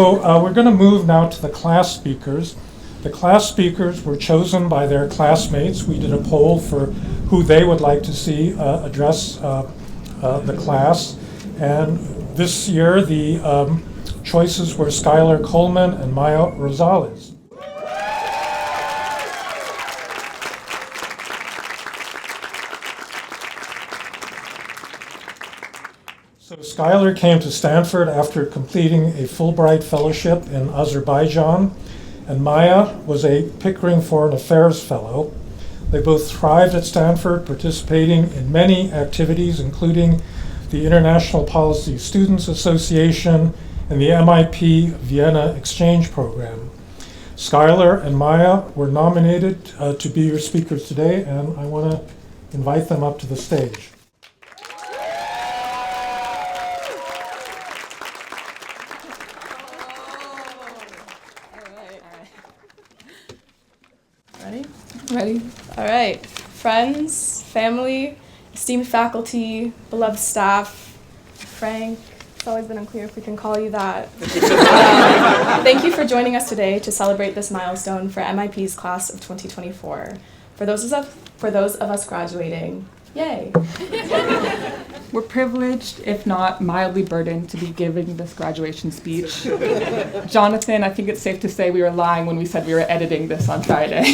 So we're going to move now to the class speakers. The class speakers were chosen by their classmates. We did a poll for who they would like to see address the class. And this year the choices were Skylar Coleman and Maya Rosales. So Skylar came to Stanford after completing a Fulbright Fellowship in Azerbaijan, and Maya was a Pickering Foreign Affairs Fellow. They both thrived at Stanford, participating in many activities, including the International Policy Students Association and the MIP Vienna Exchange Program. Skylar and Maya were nominated to be your speakers today, and I want to invite them up to the stage. Ready? All right. Friends, family, esteemed faculty, beloved staff, Frank, it's always been unclear if we can call you that. Thank you for joining us today to celebrate this milestone for MIP's class of 2024. For those of us graduating, yay! We're privileged, if not mildly burdened, to be giving this graduation speech. Jonathan, I think it's safe to say we were lying when we said we were editing this on Friday.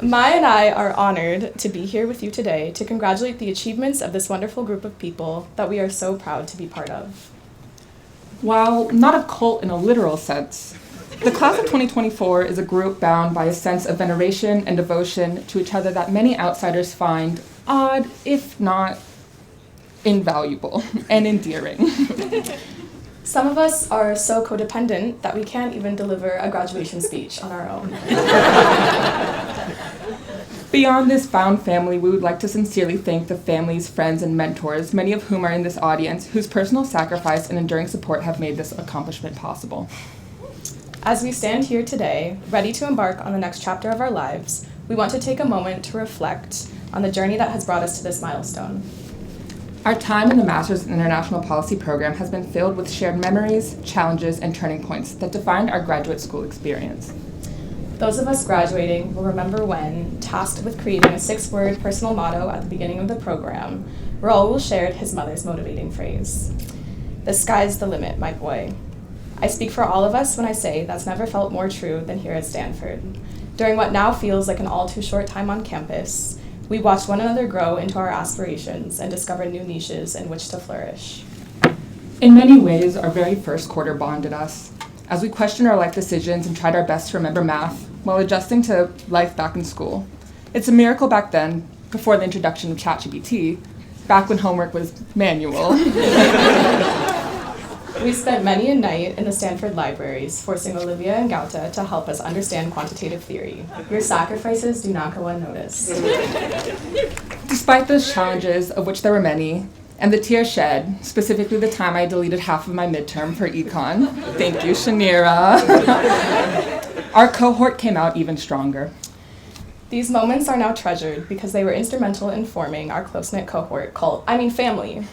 Maya and I are honored to be here with you today to congratulate the achievements of this wonderful group of people that we are so proud to be part of. While not a cult in a literal sense, the class of 2024 is a group bound by a sense of veneration and devotion to each other that many outsiders find odd, if not invaluable and endearing. Some of us are so codependent that we can't even deliver a graduation speech on our own. Beyond this found family, we would like to sincerely thank the families, friends, and mentors, many of whom are in this audience, whose personal sacrifice and enduring support have made this accomplishment possible. As we stand here today, ready to embark on the next chapter of our lives, we want to take a moment to reflect on the journey that has brought us to this milestone. Our time in the Master's in International Policy program has been filled with shared memories, challenges, and turning points that defined our graduate school experience. Those of us graduating will remember when, tasked with creating a 6-word personal motto at the beginning of the program, Raul shared his mother's motivating phrase, "The sky's the limit, my boy." I speak for all of us when I say that's never felt more true than here at Stanford. During what now feels like an all too short time on campus, we watched one another grow into our aspirations and discover new niches in which to flourish. In many ways, our very first quarter bonded us. As we questioned our life decisions and tried our best to remember math while adjusting to life back in school. It's a miracle back then, before the introduction of ChatGPT, back when homework was manual. We spent many a night in the Stanford libraries, forcing Olivia and Gauta to help us understand quantitative theory. Your sacrifices do not go unnoticed. Despite those challenges, of which there were many, and the tears shed, specifically the time I deleted half of my midterm for econ, thank you, Shanira, our cohort came out even stronger. These moments are now treasured because they were instrumental in forming our close-knit cohort family,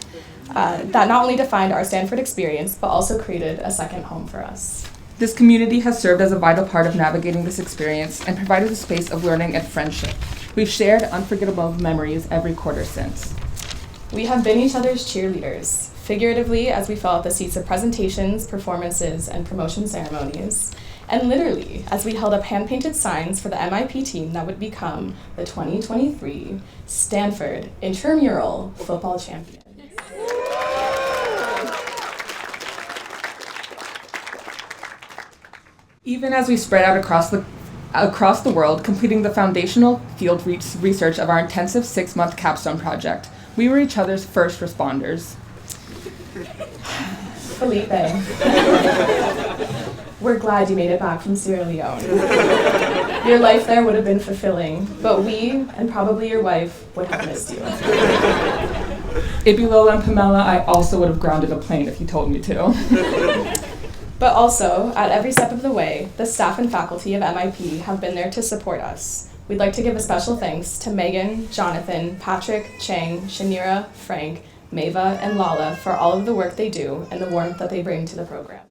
that not only defined our Stanford experience, but also created a second home for us. This community has served as a vital part of navigating this experience and provided a space of learning and friendship. We've shared unforgettable memories every quarter since. We have been each other's cheerleaders, figuratively as we fell at the seats of presentations, performances, and promotion ceremonies, and literally as we held up hand-painted signs for the MIP team that would become the 2023 Stanford Intramural Football Champion. Even as we spread out across the world, completing the foundational field research of our intensive 6-month capstone project, we were each other's first responders. Felipe, we're glad you made it back from Sierra Leone. Your life there would have been fulfilling, but we, and probably your wife, would have missed you. Ibilola and Pamela, I also would have grounded a plane if you told me to. But also, at every step of the way, the staff and faculty of MIP have been there to support us. We'd like to give a special thanks to Megan, Jonathan, Patrick, Chang, Shanira, Frank, Meva, and Lala for all of the work they do and the warmth that they bring to the program.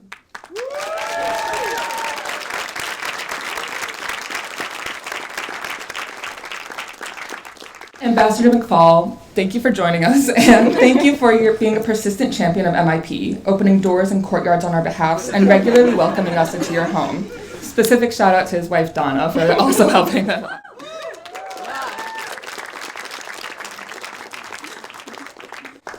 Ambassador McFall, thank you for joining us, and thank you for being a persistent champion of MIP, opening doors and courtyards on our behalf, and regularly welcoming us into your home. Specific shout out to his wife Donna for also helping that out.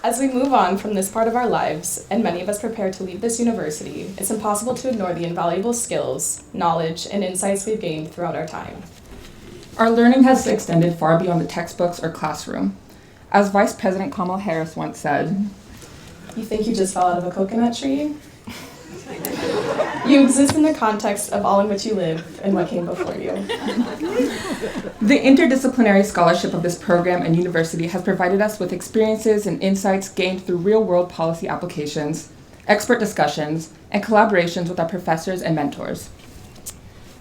As we move on from this part of our lives, and many of us prepare to leave this university, it's impossible to ignore the invaluable skills, knowledge, and insights we've gained throughout our time. Our learning has extended far beyond the textbooks or classroom. As Vice President Kamala Harris once said, You think you just fell out of a coconut tree? You exist in the context of all in which you live and what came before you. the interdisciplinary scholarship of this program and university has provided us with experiences and insights gained through real-world policy applications, expert discussions, and collaborations with our professors and mentors.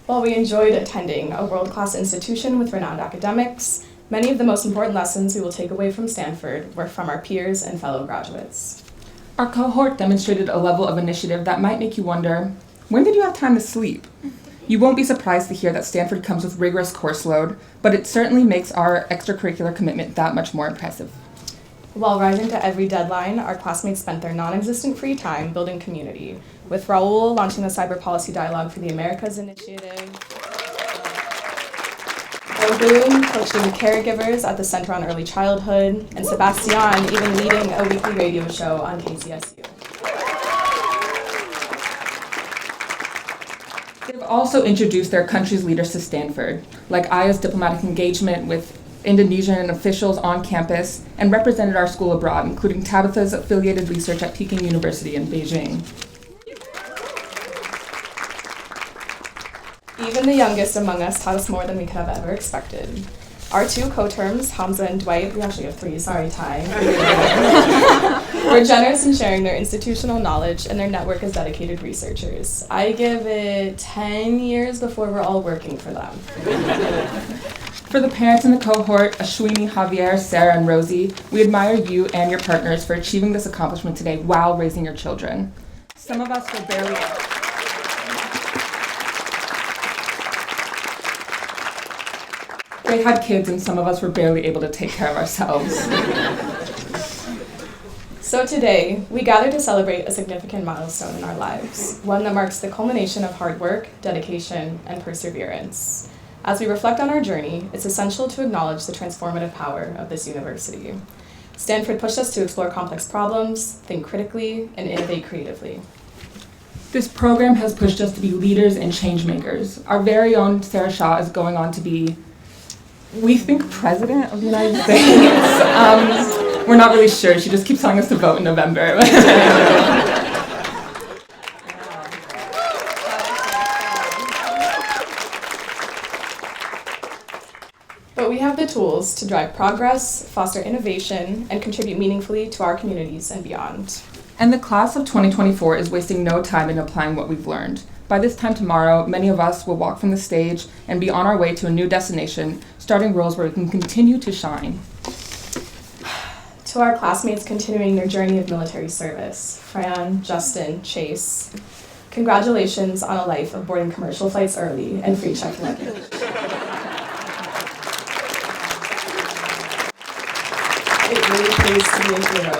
While we enjoyed attending a world-class institution with renowned academics, many of the most important lessons we will take away from Stanford were from our peers and fellow graduates. Our cohort demonstrated a level of initiative that might make you wonder, when did you have time to sleep? You won't be surprised to hear that Stanford comes with rigorous course load, but it certainly makes our extracurricular commitment that much more impressive. While rising to every deadline, our classmates spent their non-existent free time building community, with Raul launching the Cyber Policy Dialogue for the Americas initiative, Boone coaching caregivers at the Center on Early Childhood, and Sebastian even leading a weekly radio show on KCSU. They've also introduced their country's leaders to Stanford, like Aya's diplomatic engagement with Indonesian officials on campus, and represented our school abroad, including Tabitha's affiliated research at Peking University in Beijing. Even the youngest among us taught us more than we could have ever expected. Our two co-terms, Hamza and Dwight, we actually have three, sorry, Ty, were generous in sharing their institutional knowledge and their network as dedicated researchers. I give it 10 years before we're all working for them. For the parents in the cohort, Ashwini, Javier, Sarah, and Rosie, we admire you and your partners for achieving this accomplishment today while raising your children. Some of us were barely... They had kids, and some of us were barely able to take care of ourselves. So today, we gather to celebrate a significant milestone in our lives, one that marks the culmination of hard work, dedication, and perseverance. As we reflect on our journey, it's essential to acknowledge the transformative power of this university. Stanford pushed us to explore complex problems, think critically, and innovate creatively. This program has pushed us to be leaders and change makers. Our very own Sarah Shaw is going on to be, we think, President of the United States. We're not really sure. She just keeps telling us to vote in November. But we have the tools to drive progress, foster innovation, and contribute meaningfully to our communities and beyond. And the class of 2024 is wasting no time in applying what we've learned. By this time tomorrow, many of us will walk from the stage and be on our way to a new destination, starting roles where we can continue to shine. To our classmates continuing their journey of military service, Fran, Justin, Chase, congratulations on a life of boarding commercial flights early and free checked luggage. It really pays to be a hero.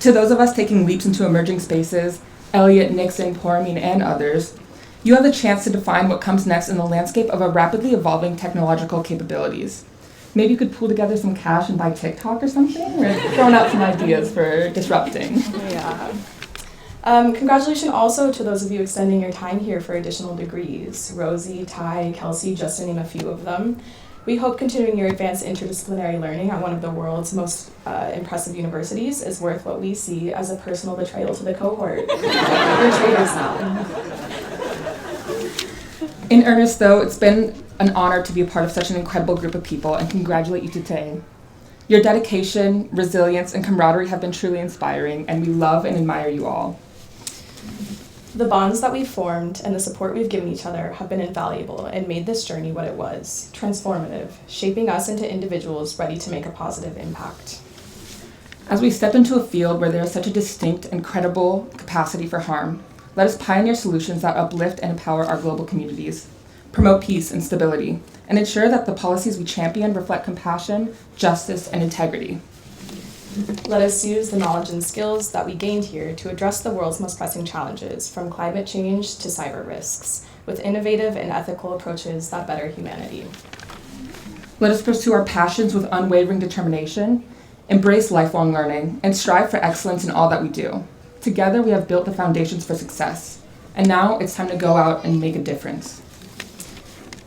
To those of us taking leaps into emerging spaces, Elliot, Nixon, Poramine, and others, you have the chance to define what comes next in the landscape of our rapidly evolving technological capabilities. Maybe you could pool together some cash and buy TikTok or something? We're throwing out some ideas for disrupting. Yeah. Congratulations also to those of you extending your time here for additional degrees. Rosie, Ty, Kelsey, just to name a few of them. We hope continuing your advanced interdisciplinary learning at one of the world's most impressive universities is worth what we see as a personal betrayal to the cohort. We're traitors now. In earnest, though, it's been an honor to be a part of such an incredible group of people and congratulate you today. Your dedication, resilience, and camaraderie have been truly inspiring, and we love and admire you all. The bonds that we've formed and the support we've given each other have been invaluable and made this journey what it was, transformative, shaping us into individuals ready to make a positive impact. As we step into a field where there is such a distinct and credible capacity for harm, let us pioneer solutions that uplift and empower our global communities, promote peace and stability, and ensure that the policies we champion reflect compassion, justice, and integrity. Let us use the knowledge and skills that we gained here to address the world's most pressing challenges, from climate change to cyber risks, with innovative and ethical approaches that better humanity. Let us pursue our passions with unwavering determination, embrace lifelong learning, and strive for excellence in all that we do. Together, we have built the foundations for success, and now it's time to go out and make a difference.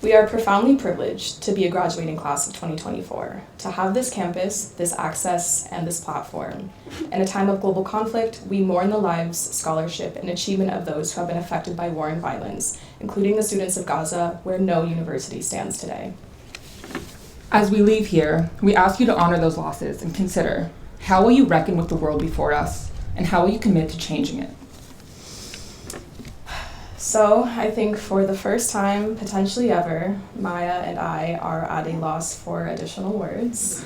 We are profoundly privileged to be a graduating class of 2024, to have this campus, this access, and this platform. In a time of global conflict, we mourn the lives, scholarship, and achievement of those who have been affected by war and violence, including the students of Gaza, where no university stands today. As we leave here, we ask you to honor those losses and consider, how will you reckon with the world before us, and how will you commit to changing it? So I think for the first time, potentially ever, Maya and I are at a loss for additional words.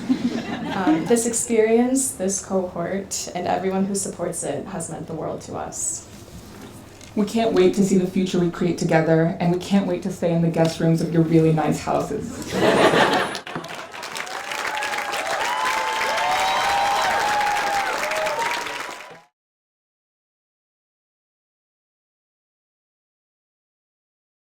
This experience, this cohort, and everyone who supports it has meant the world to us. We can't wait to see the future we create together, and we can't wait to stay in the guest rooms of your really nice houses.